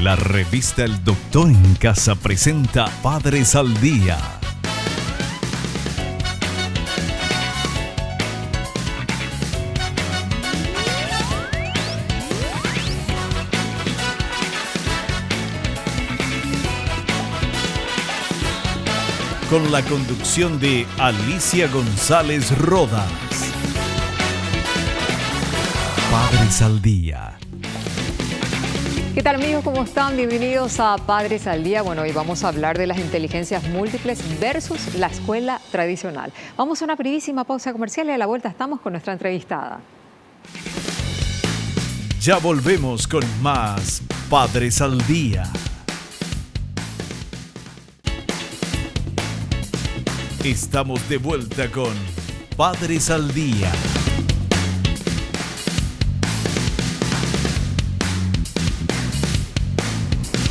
La revista El Doctor en Casa presenta Padres al Día. Con la conducción de Alicia González Rodas. Padres al Día. ¿Qué tal, amigos? ¿Cómo están? Bienvenidos a Padres al Día. Bueno, hoy vamos a hablar de las inteligencias múltiples versus la escuela tradicional. Vamos a una brevísima pausa comercial y a la vuelta estamos con nuestra entrevistada. Ya volvemos con más Padres al Día. Estamos de vuelta con Padres al Día.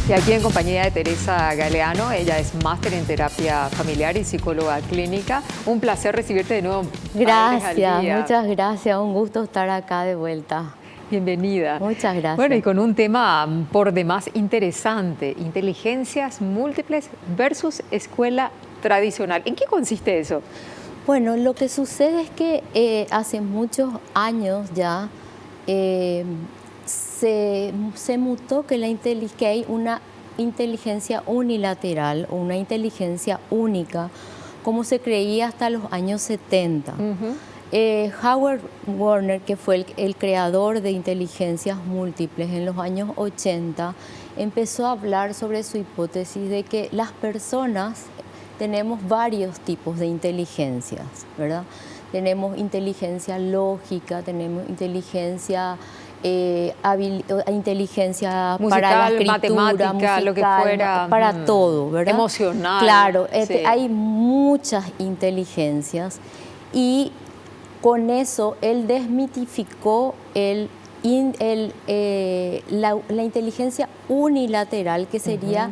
Y aquí en compañía de Teresa Galeano, ella es máster en terapia familiar y psicóloga clínica. Un placer recibirte de nuevo. Gracias, muchas gracias. Un gusto estar acá de vuelta. Bienvenida. Muchas gracias. Bueno, y con un tema por demás interesante, inteligencias múltiples versus escuela tradicional. ¿En qué consiste eso? Bueno, lo que sucede es que hace muchos años ya se mutó que hay una inteligencia unilateral, una inteligencia única, como se creía hasta los años 70. Howard Gardner, que fue el creador de inteligencias múltiples en los años 80, empezó a hablar sobre su hipótesis de que las personas tenemos varios tipos de inteligencias, ¿verdad? Tenemos inteligencia lógica, tenemos inteligencia inteligencia musical, para la escritura, matemática, musical, lo que fuera, para todo, ¿verdad? Emocional. Claro, sí. Hay muchas inteligencias y con eso él desmitificó la inteligencia unilateral, que sería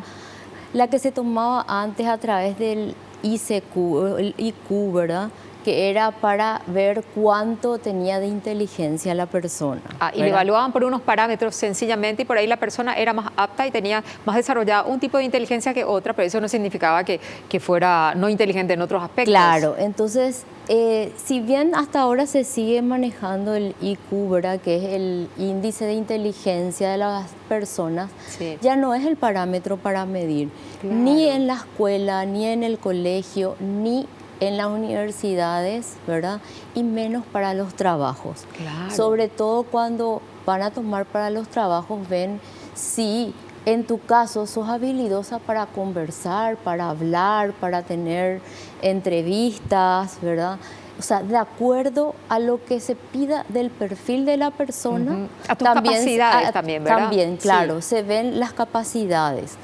la que se tomaba antes a través del ICQ, el IQ, ¿verdad? Que era para ver cuánto tenía de inteligencia la persona. Y le evaluaban por unos parámetros sencillamente y por ahí la persona era más apta y tenía más desarrollada un tipo de inteligencia que otra, pero eso no significaba que fuera no inteligente en otros aspectos. Claro, entonces, si bien hasta ahora se sigue manejando el IQ, ¿verdad? Que es el índice de inteligencia de las personas, sí, ya no es el parámetro para medir, claro, ni en la escuela, ni en el colegio, ni en las universidades, ¿verdad? Y menos para los trabajos. Claro. Sobre todo cuando van a tomar para los trabajos, ven si en tu caso sos habilidosa para conversar, para hablar, para tener entrevistas, ¿verdad? O sea, de acuerdo a lo que se pida del perfil de la persona. A tus capacidades también, ¿verdad? También, claro, sí, se ven las capacidades.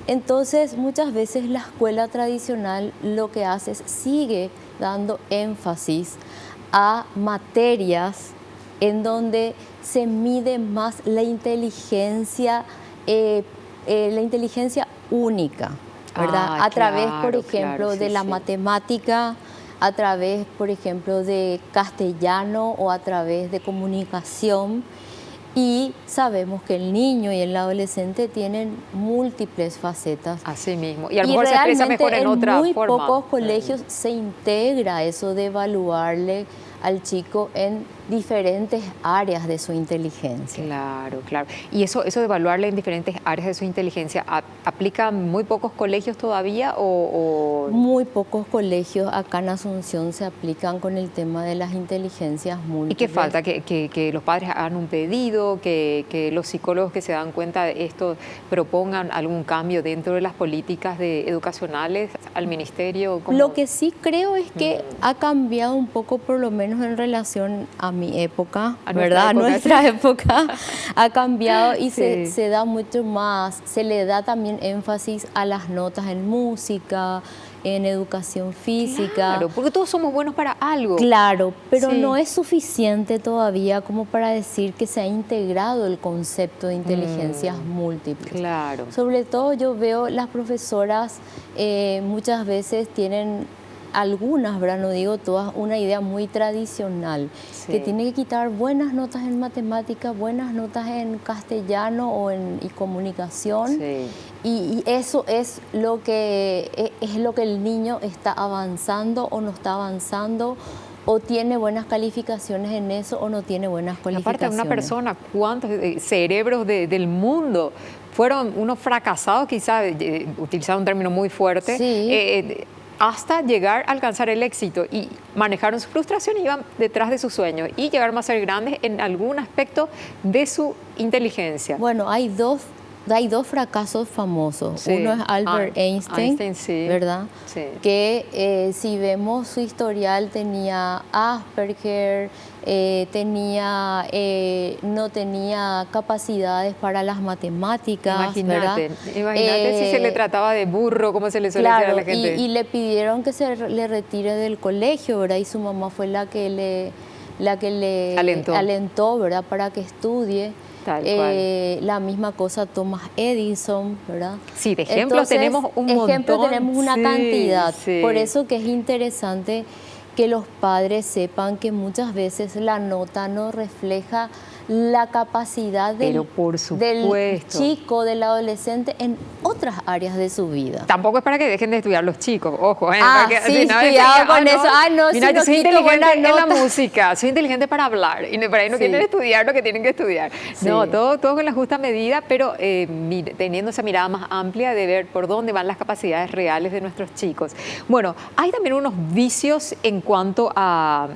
Entonces, muchas veces la escuela tradicional lo que hace es sigue dando énfasis a materias en donde se mide más la inteligencia única, ¿verdad? A través, por ejemplo, claro, de la matemática, a través, por ejemplo, de castellano o a través de comunicación. Y sabemos que el niño y el adolescente tienen múltiples facetas. Así mismo. Y a lo mejor se expresa mejor en otra forma. En muy pocos colegios se integra eso de evaluarle al chico en diferentes áreas de su inteligencia. Claro, claro. Y eso de evaluarle en diferentes áreas de su inteligencia, ¿aplica en muy pocos colegios todavía o...? Muy pocos colegios acá en Asunción se aplican con el tema de las inteligencias múltiples. ¿Y qué falta? ¿Que los padres hagan un pedido? ¿Que los psicólogos que se dan cuenta de esto propongan algún cambio dentro de las políticas educacionales al ministerio? ¿Cómo? Lo que sí creo es que ha cambiado un poco, por lo menos en relación a mi época, ¿verdad? Nuestra época ha cambiado y sí, se da mucho más, se le da también énfasis a las notas en música, en educación física. Claro, porque todos somos buenos para algo. Claro, pero sí, no es suficiente todavía como para decir que se ha integrado el concepto de inteligencias múltiples. Claro. Sobre todo yo veo las profesoras muchas veces tienen algunas, ¿verdad? No digo todas, una idea muy tradicional, que tiene que quitar buenas notas en matemáticas, buenas notas en castellano y comunicación. Y eso es lo que el niño está avanzando o no está avanzando, o tiene buenas calificaciones en eso o no tiene buenas calificaciones. Aparte de una persona, ¿cuántos cerebros del mundo fueron unos fracasados, quizás, utilizando un término muy fuerte, hasta llegar a alcanzar el éxito, y manejaron su frustración y iban detrás de sus sueños y llegaron a ser grandes en algún aspecto de su inteligencia? Bueno, hay dos fracasos famosos. Uno es Albert Einstein, ¿verdad? Sí. Que si vemos su historial, tenía Asperger, no tenía capacidades para las matemáticas. Imagínate si se le trataba de burro, como se le suele decir a la gente. Y le pidieron que se le retire del colegio, ¿verdad? Y su mamá fue la que le alentó, ¿verdad? Para que estudie. La misma cosa Thomas Edison, ¿verdad? Sí, de ejemplos tenemos un montón. Ejemplos tenemos una cantidad. Por eso que es interesante que los padres sepan que muchas veces la nota no refleja la capacidad del chico, del adolescente en otras áreas de su vida. Tampoco es para que dejen de estudiar los chicos, ojo. Cuidado con eso. Mira, yo soy inteligente en la música, soy inteligente para hablar, y por ahí no quieren estudiar lo que tienen que estudiar. No, todo con la justa medida, pero teniendo esa mirada más amplia de ver por dónde van las capacidades reales de nuestros chicos. Bueno, hay también unos vicios en cuanto a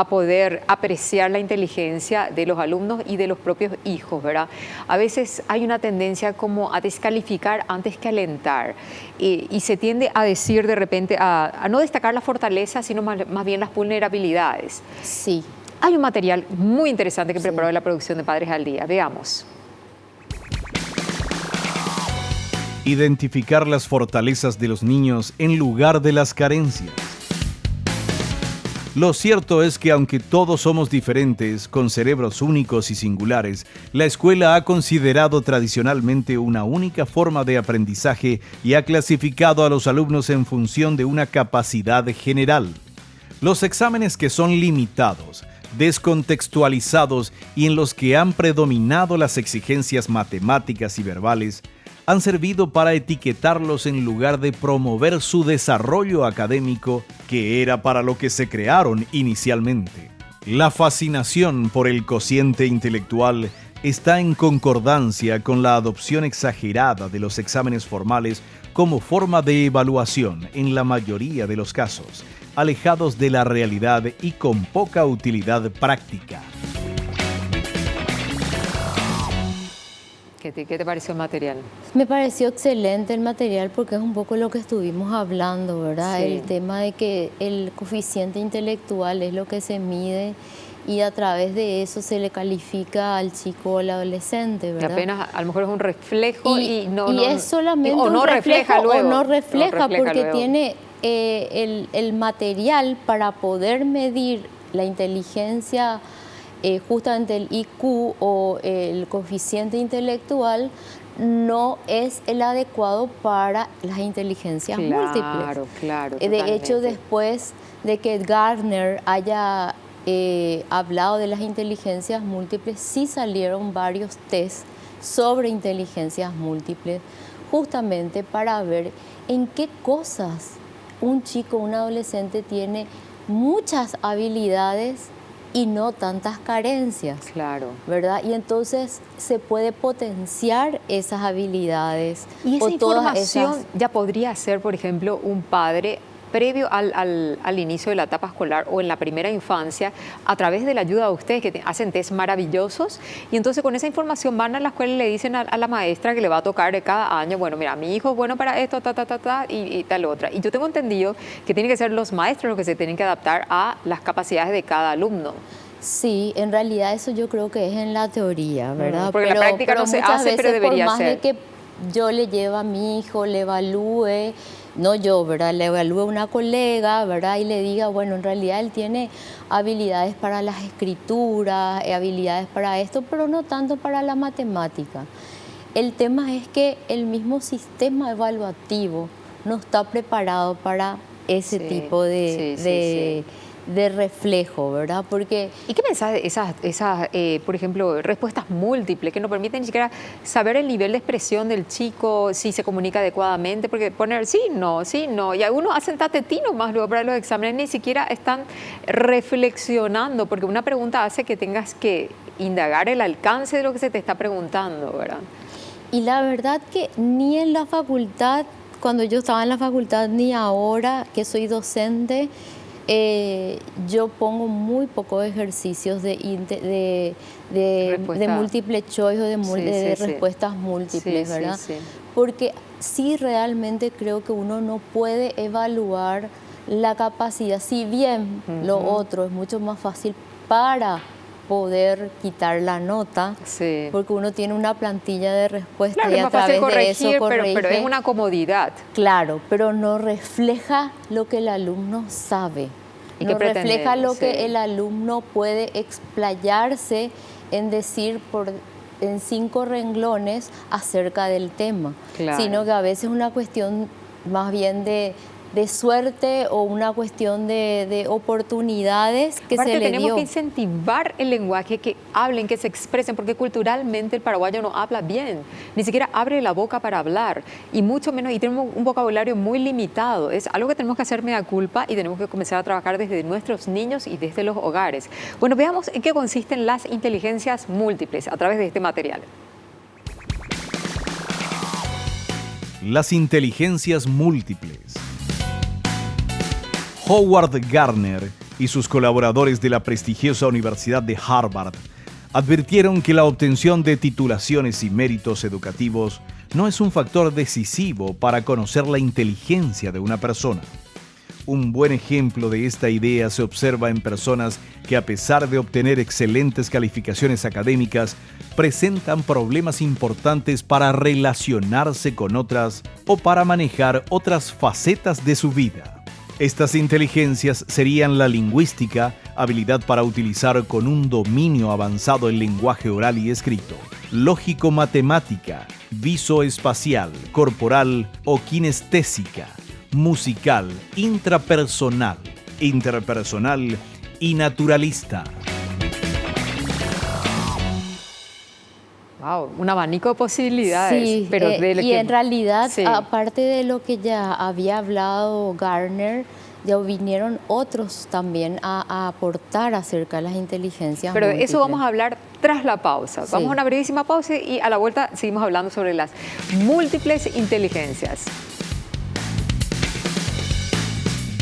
poder apreciar la inteligencia de los alumnos y de los propios hijos, ¿verdad? A veces hay una tendencia como a descalificar antes que alentar, y se tiende a decir de repente, a no destacar las fortalezas, sino más bien las vulnerabilidades. Sí. Hay un material muy interesante que preparó la producción de Padres al Día. Veamos. Identificar las fortalezas de los niños en lugar de las carencias. Lo cierto es que aunque todos somos diferentes, con cerebros únicos y singulares, la escuela ha considerado tradicionalmente una única forma de aprendizaje y ha clasificado a los alumnos en función de una capacidad general. Los exámenes que son limitados, descontextualizados y en los que han predominado las exigencias matemáticas y verbales, han servido para etiquetarlos en lugar de promover su desarrollo académico, que era para lo que se crearon inicialmente. La fascinación por el cociente intelectual está en concordancia con la adopción exagerada de los exámenes formales como forma de evaluación en la mayoría de los casos, alejados de la realidad y con poca utilidad práctica. ¿Qué te pareció el material? Me pareció excelente el material porque es un poco lo que estuvimos hablando, ¿verdad? El tema de que el coeficiente intelectual es lo que se mide y a través de eso se le califica al chico o al adolescente, ¿verdad? Que apenas a lo mejor es un reflejo y es solamente un reflejo o no refleja porque tiene el material para poder medir la inteligencia. Justamente el IQ o el coeficiente intelectual no es el adecuado para las inteligencias múltiples. Claro. De hecho, después de que Gardner haya hablado de las inteligencias múltiples, sí salieron varios tests sobre inteligencias múltiples, justamente para ver en qué cosas un chico, un adolescente tiene muchas habilidades y no tantas carencias, ¿verdad? Y entonces se puede potenciar esas habilidades. Y esa información ya podría ser, por ejemplo, un padre previo al inicio de la etapa escolar o en la primera infancia, a través de la ayuda de ustedes que hacen test maravillosos, y entonces con esa información van a la escuela y le dicen a la maestra que le va a tocar cada año, bueno, mira, mi hijo es bueno para esto, y tal otra. Y yo tengo entendido que tienen que ser los maestros los que se tienen que adaptar a las capacidades de cada alumno. Sí, en realidad eso yo creo que es en la teoría, ¿verdad? Porque en la práctica no se hace, pero debería por más ser. De que yo le lleve a mi hijo, le evalúe, no yo, ¿verdad? Le evalúe una colega, ¿verdad? Y le diga, bueno, en realidad él tiene habilidades para las escrituras, habilidades para esto, pero no tanto para la matemática. El tema es que el mismo sistema evaluativo no está preparado para ese tipo de reflejo, ¿verdad? Porque... ¿Y qué pensás de esas por ejemplo, respuestas múltiples que no permiten ni siquiera saber el nivel de expresión del chico, si se comunica adecuadamente? Porque poner sí, no, y algunos hacen tatetino más luego para los exámenes, ni siquiera están reflexionando, porque una pregunta hace que tengas que indagar el alcance de lo que se te está preguntando, ¿verdad? Y la verdad que ni en la facultad, cuando yo estaba en la facultad, ni ahora que soy docente, yo pongo muy pocos ejercicios de múltiple choice o de respuestas múltiples, ¿verdad? Porque sí realmente creo que uno no puede evaluar la capacidad, si bien lo otro es mucho más fácil para poder quitar la nota, porque uno tiene una plantilla de respuestas, claro, y a través de eso corrige. Pero es una comodidad. Claro, pero no refleja lo que el alumno sabe. ¿Y no qué refleja lo que el alumno puede explayarse en decir en 5 renglones acerca del tema, sino que a veces es una cuestión más bien de suerte o una cuestión de oportunidades que aparte, se le dio. Tenemos que incentivar el lenguaje, que hablen, que se expresen, porque culturalmente el paraguayo no habla bien, ni siquiera abre la boca para hablar, y mucho menos, y tenemos un vocabulario muy limitado. Es algo que tenemos que hacer mea culpa y tenemos que comenzar a trabajar desde nuestros niños y desde los hogares. Bueno, veamos en qué consisten las inteligencias múltiples a través de este material. Las inteligencias múltiples. Howard Gardner y sus colaboradores de la prestigiosa Universidad de Harvard advirtieron que la obtención de titulaciones y méritos educativos no es un factor decisivo para conocer la inteligencia de una persona. Un buen ejemplo de esta idea se observa en personas que, a pesar de obtener excelentes calificaciones académicas, presentan problemas importantes para relacionarse con otras o para manejar otras facetas de su vida. Estas inteligencias serían la lingüística, habilidad para utilizar con un dominio avanzado el lenguaje oral y escrito, lógico-matemática, visoespacial, corporal o kinestésica, musical, interpersonal y naturalista. Wow, un abanico de posibilidades. Sí, pero en realidad, aparte de lo que ya había hablado Gardner, ya vinieron otros también a aportar acerca de las inteligencias Pero múltiples. eso vamos a hablar tras la pausa. Vamos a una brevísima pausa y a la vuelta seguimos hablando sobre las múltiples inteligencias.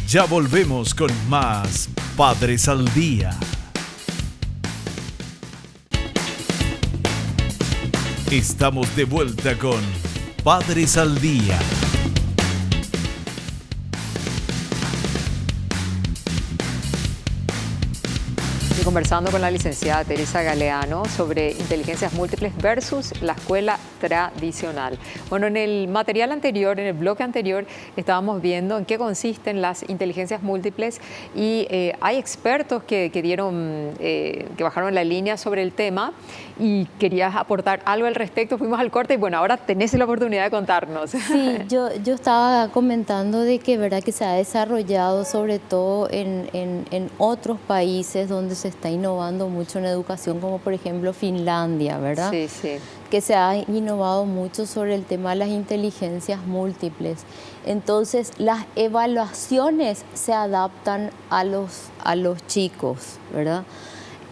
Ya volvemos con más Padres al Día. Estamos de vuelta con Padres al Día. Estoy conversando con la licenciada Teresa Galeano sobre inteligencias múltiples versus la escuela tradicional. Bueno, en el material anterior, en el bloque anterior, estábamos viendo en qué consisten las inteligencias múltiples y hay expertos que bajaron la línea sobre el tema y querías aportar algo al respecto. Fuimos al corte y bueno, ahora tenés la oportunidad de contarnos. Sí, yo estaba comentando de que, ¿verdad?, que se ha desarrollado sobre todo en otros países donde se está innovando mucho en educación, como por ejemplo Finlandia, ¿verdad? Sí, sí. Que se ha innovado mucho sobre el tema de las inteligencias múltiples. Entonces, las evaluaciones se adaptan a los chicos, ¿verdad?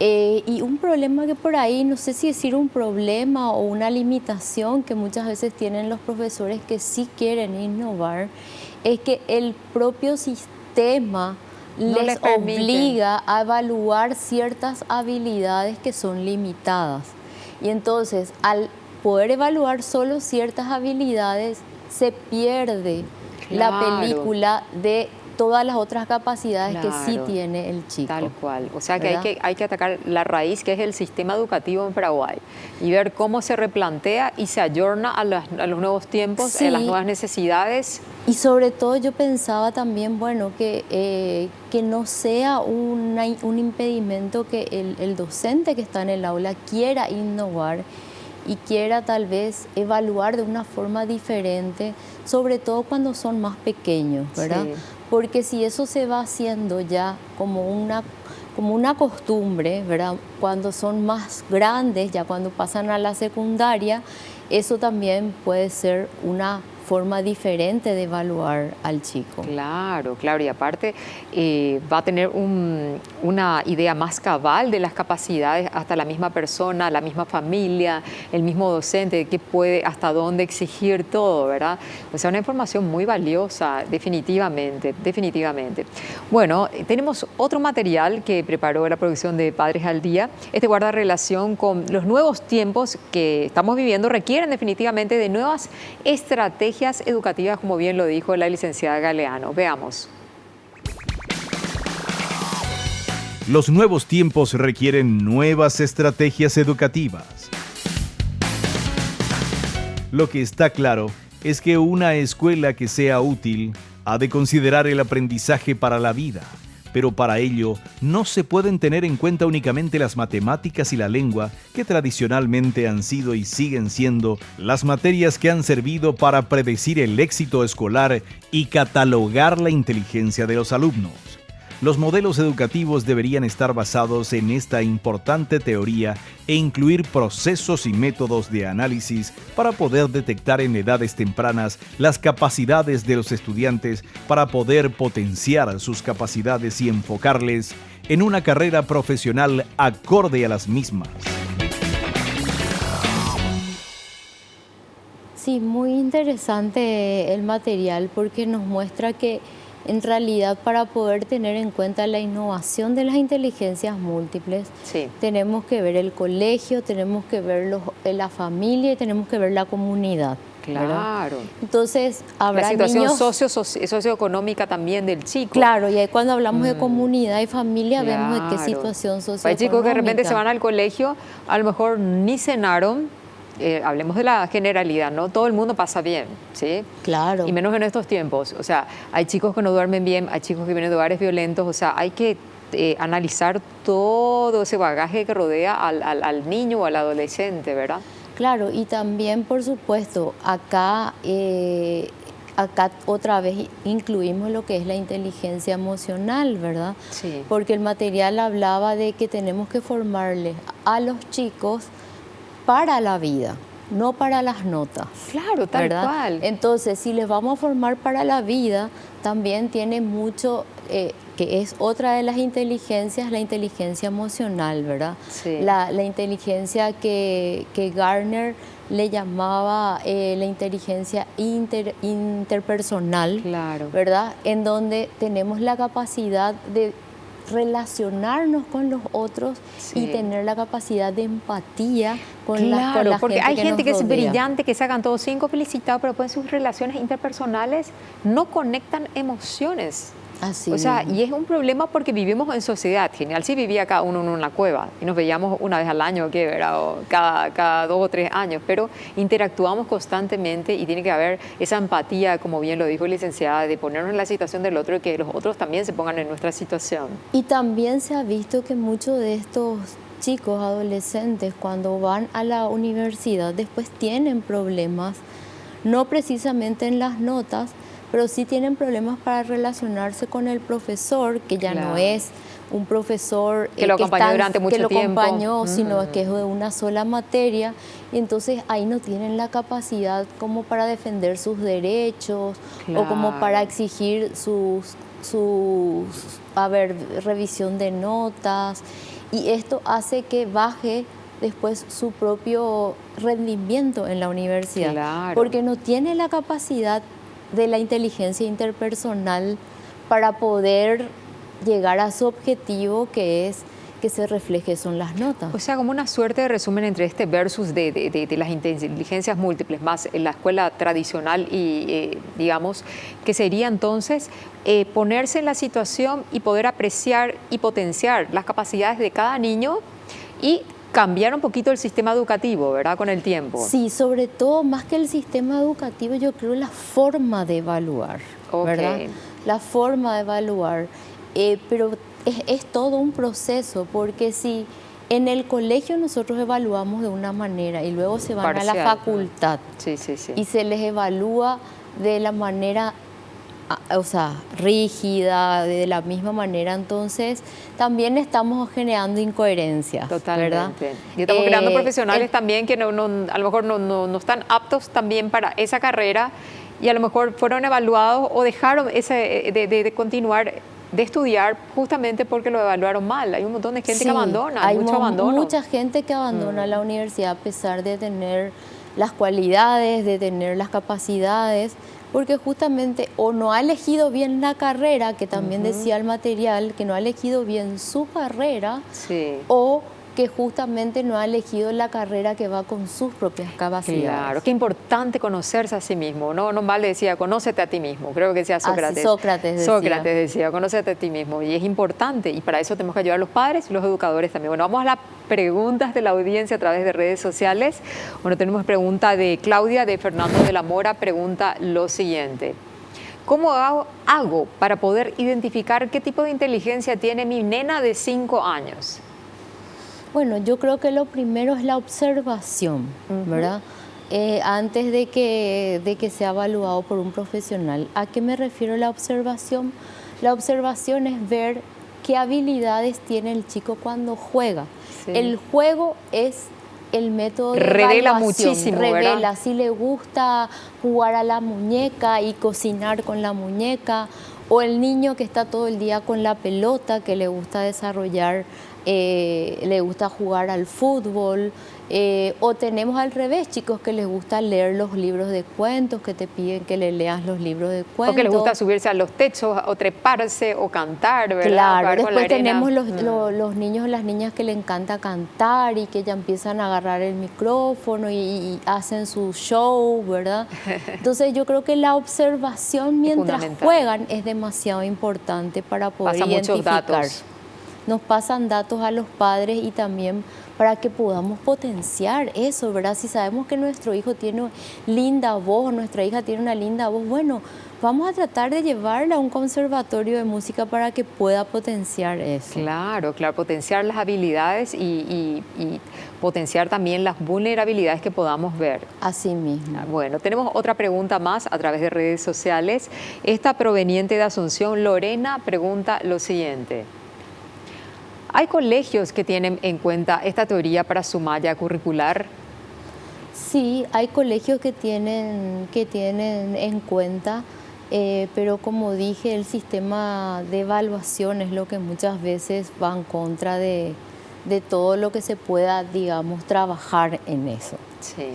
Y un problema que por ahí, no sé si decir un problema o una limitación que muchas veces tienen los profesores que sí quieren innovar, es que el propio sistema les obliga a evaluar ciertas habilidades que son limitadas. Y entonces, al poder evaluar solo ciertas habilidades, se pierde la película de todas las otras capacidades que sí tiene el chico. Tal cual. O sea que hay que atacar la raíz, que es el sistema educativo en Paraguay, y ver cómo se replantea y se ayorna a los nuevos tiempos, a las nuevas necesidades. Y sobre todo yo pensaba también, bueno, que no sea un impedimento que el docente que está en el aula quiera innovar y quiera tal vez evaluar de una forma diferente, sobre todo cuando son más pequeños, ¿verdad? Sí. porque si eso se va haciendo ya como una costumbre, ¿verdad? Cuando son más grandes, ya cuando pasan a la secundaria, eso también puede ser una forma diferente de evaluar al chico. Claro, claro, y aparte va a tener una idea más cabal de las capacidades hasta la misma persona, la misma familia, el mismo docente, de qué puede, hasta dónde exigir todo, ¿verdad? O sea, una información muy valiosa, definitivamente, definitivamente. Bueno, tenemos otro material que preparó la producción de Padres al Día. Este guarda relación con los nuevos tiempos que estamos viviendo, requieren definitivamente de nuevas estrategias educativas, como bien lo dijo la licenciada Galeano. Veamos. Los nuevos tiempos requieren nuevas estrategias educativas. Lo que está claro es que una escuela que sea útil ha de considerar el aprendizaje para la vida, pero para ello no se pueden tener en cuenta únicamente las matemáticas y la lengua, que tradicionalmente han sido y siguen siendo las materias que han servido para predecir el éxito escolar y catalogar la inteligencia de los alumnos. Los modelos educativos deberían estar basados en esta importante teoría e incluir procesos y métodos de análisis para poder detectar en edades tempranas las capacidades de los estudiantes para poder potenciar sus capacidades y enfocarles en una carrera profesional acorde a las mismas. Sí, muy interesante el material porque nos muestra que en realidad, para poder tener en cuenta la innovación de las inteligencias múltiples, Sí. tenemos que ver el colegio, tenemos que ver la familia y tenemos que ver la comunidad. ¿verdad? Claro. Entonces, habrá La situación niños... socioeconómica también del chico. Claro, y ahí cuando hablamos de comunidad y familia, vemos de qué Claro. situación socioeconómica. Hay chicos que de repente se van al colegio, a lo mejor ni cenaron. Hablemos de la generalidad, ¿no? Todo el mundo pasa bien, ¿sí? Claro. Y menos en estos tiempos. O sea, hay chicos que no duermen bien, hay chicos que vienen de hogares violentos. O sea, hay que analizar todo ese bagaje que rodea al niño o al adolescente, ¿verdad? Claro, y también, por supuesto, acá otra vez incluimos lo que es la inteligencia emocional, ¿verdad? Sí. Porque el material hablaba de que tenemos que formarles a los chicos para la vida, no para las notas. Claro, tal ¿verdad? cual. Entonces, si les vamos a formar para la vida, también tiene mucho, que es otra de las inteligencias, la inteligencia emocional, ¿verdad? Sí. La inteligencia que Gardner le llamaba la inteligencia interpersonal, Claro. ¿verdad? En donde tenemos la capacidad de relacionarnos con los otros y tener la capacidad de empatía con la porque hay gente que es rodea. brillante, que sacan todos 5 felicitados, pero pues sus relaciones interpersonales no conectan emociones. Así O sea, mismo. y es un problema porque vivimos en sociedad. Genial si vivía cada uno en una cueva y nos veíamos una vez al año, ¿qué? ¿verdad? O cada 2 o 3 años, pero interactuamos constantemente y tiene que haber esa empatía, como bien lo dijo la licenciada, de ponernos en la situación del otro y que los otros también se pongan en nuestra situación. Y también se ha visto que muchos de estos chicos, adolescentes, cuando van a la universidad, después tienen problemas, no precisamente en las notas, pero sí tienen problemas para relacionarse con el profesor, que ya no es un profesor que lo acompañó durante mucho tiempo, sino que es de una sola materia, y entonces ahí no tienen la capacidad como para defender sus derechos o como para exigir revisión de notas, y esto hace que baje después su propio rendimiento en la universidad, Claro. porque no tiene la capacidad de la inteligencia interpersonal para poder llegar a su objetivo, que es que se refleje son las notas. O sea, como una suerte de resumen entre este versus de las inteligencias múltiples, más en la escuela tradicional y, digamos, que sería entonces ponerse en la situación y poder apreciar y potenciar las capacidades de cada niño y cambiar un poquito el sistema educativo, ¿verdad? Con el tiempo. Sí, sobre todo, más que el sistema educativo, yo creo la forma de evaluar, ¿verdad? La forma de evaluar, pero es todo un proceso, porque si en el colegio nosotros evaluamos de una manera y luego se van Parcial, a la facultad sí. y se les evalúa de la manera o sea, rígida, de la misma manera, entonces también estamos generando incoherencias. Totalmente. ¿Verdad? Y estamos creando profesionales también que a lo mejor no están aptos también para esa carrera y a lo mejor fueron evaluados o dejaron de continuar de estudiar justamente porque lo evaluaron mal. Hay un montón de gente que abandona, hay mucho abandono. Mucha gente que abandona la universidad a pesar de tener las cualidades, de tener las capacidades, porque justamente o no ha elegido bien la carrera, que también decía el material, que no ha elegido bien su carrera, o que justamente no ha elegido la carrera que va con sus propias capacidades. Claro, qué importante conocerse a sí mismo. No mal decía, conócete a ti mismo. Creo que decía Sócrates. Sócrates decía, conócete a ti mismo. Y es importante, y para eso tenemos que ayudar a los padres y los educadores también. Bueno, vamos a las preguntas de la audiencia a través de redes sociales. Bueno, tenemos pregunta de Claudia, de Fernando de la Mora, pregunta lo siguiente. ¿Cómo hago para poder identificar qué tipo de inteligencia tiene mi nena de 5 años? Bueno, yo creo que lo primero es la observación, ¿verdad? Antes de que sea evaluado por un profesional. ¿A qué me refiero la observación? La observación es ver qué habilidades tiene el chico cuando juega. Sí. El juego es el método de revela evaluación. Muchísimo, revela ¿verdad? Si le gusta jugar a la muñeca y cocinar con la muñeca, o el niño que está todo el día con la pelota, que le gusta desarrollar, le gusta jugar al fútbol, o tenemos al revés, chicos que les gusta leer los libros de cuentos, que te piden que le leas los libros de cuentos. O que les gusta subirse a los techos, o treparse, o cantar, ¿verdad? Claro, después tenemos los niños o las niñas que le encanta cantar y que ya empiezan a agarrar el micrófono y hacen su show, ¿verdad? Entonces yo creo que la observación mientras juegan es demasiado importante para poder identificar. Muchos datos. Nos pasan datos a los padres y también para que podamos potenciar eso, ¿verdad? Si sabemos que nuestro hijo tiene linda voz, nuestra hija tiene una linda voz, bueno, vamos a tratar de llevarla a un conservatorio de música para que pueda potenciar eso. Claro, potenciar las habilidades y potenciar también las vulnerabilidades que podamos ver. Así mismo. Bueno, tenemos otra pregunta más a través de redes sociales. Esta proveniente de Asunción, Lorena, pregunta lo siguiente. ¿Hay colegios que tienen en cuenta esta teoría para su malla curricular? Sí, hay colegios que tienen en cuenta, pero como dije, el sistema de evaluación es lo que muchas veces va en contra de todo lo que se pueda, digamos, trabajar en eso. Sí.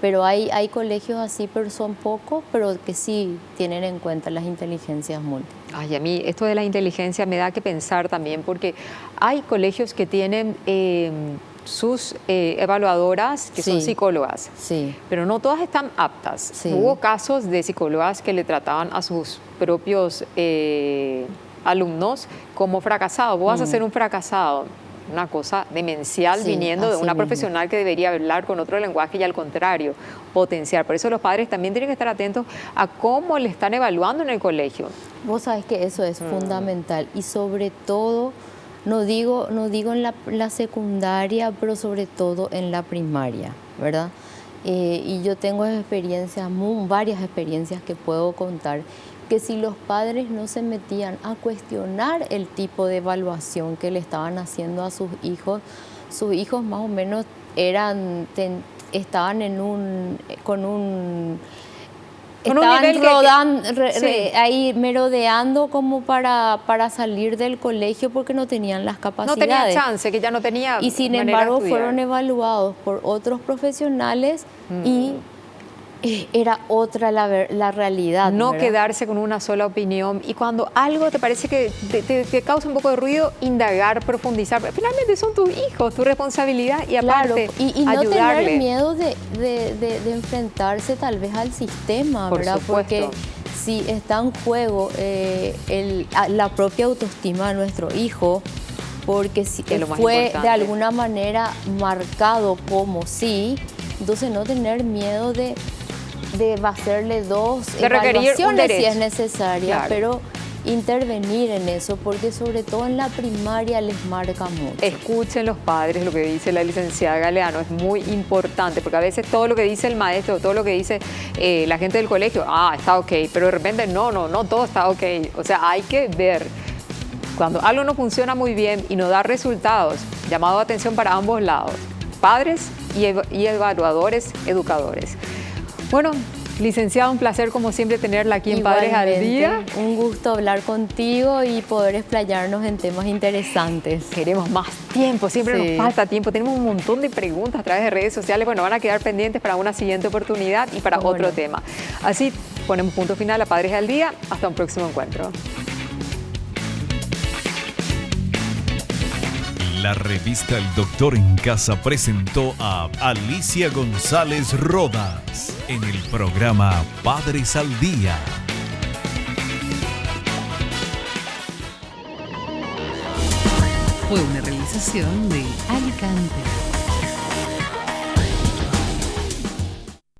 Pero hay colegios así, pero son pocos, pero que sí tienen en cuenta las inteligencias múltiples. Ay, a mí esto de la inteligencia me da que pensar también, porque hay colegios que tienen sus evaluadoras que son psicólogas, pero no todas están aptas. Hubo casos de psicólogas que le trataban a sus propios alumnos como fracasados. Vos vas a ser un fracasado. Una cosa demencial viniendo de una profesional que debería hablar con otro lenguaje y al contrario, potenciar. Por eso los padres también tienen que estar atentos a cómo le están evaluando en el colegio. Vos sabés que eso es fundamental y sobre todo, no digo en la secundaria, pero sobre todo en la primaria, ¿verdad? Y yo tengo varias experiencias que puedo contar, que si los padres no se metían a cuestionar el tipo de evaluación que le estaban haciendo a sus hijos más o menos estaban ahí merodeando como para salir del colegio porque no tenían las capacidades. No tenía chance, que ya no tenía. Y sin embargo fueron evaluados por otros profesionales y era otra la realidad. No ¿verdad? Quedarse con una sola opinión y cuando algo te parece que te causa un poco de ruido, indagar, profundizar. Finalmente son tus hijos, tu responsabilidad y aparte y no ayudarle. Tener miedo de enfrentarse tal vez al sistema, ¿verdad? Porque si está en juego la propia autoestima de nuestro hijo, porque si fue de alguna manera marcado como entonces no tener miedo de hacerle dos evaluaciones si es necesaria, pero intervenir en eso, porque sobre todo en la primaria les marca mucho. Escuchen los padres lo que dice la licenciada Galeano, es muy importante, porque a veces todo lo que dice el maestro, todo lo que dice la gente del colegio, está ok, pero de repente no todo está ok. O sea, hay que ver. Cuando algo no funciona muy bien y no da resultados, llamado de atención para ambos lados, padres y evaluadores, educadores. Bueno, licenciada, un placer como siempre tenerla aquí en Padres al Día. Un gusto hablar contigo y poder explayarnos en temas interesantes. Queremos más tiempo, siempre nos falta tiempo. Tenemos un montón de preguntas a través de redes sociales. Bueno, van a quedar pendientes para una siguiente oportunidad y para otro tema. Así ponemos punto final a Padres al Día. Hasta un próximo encuentro. La revista El Doctor en Casa presentó a Alicia González Rodas en el programa Padres al Día. Fue una realización de Alicante.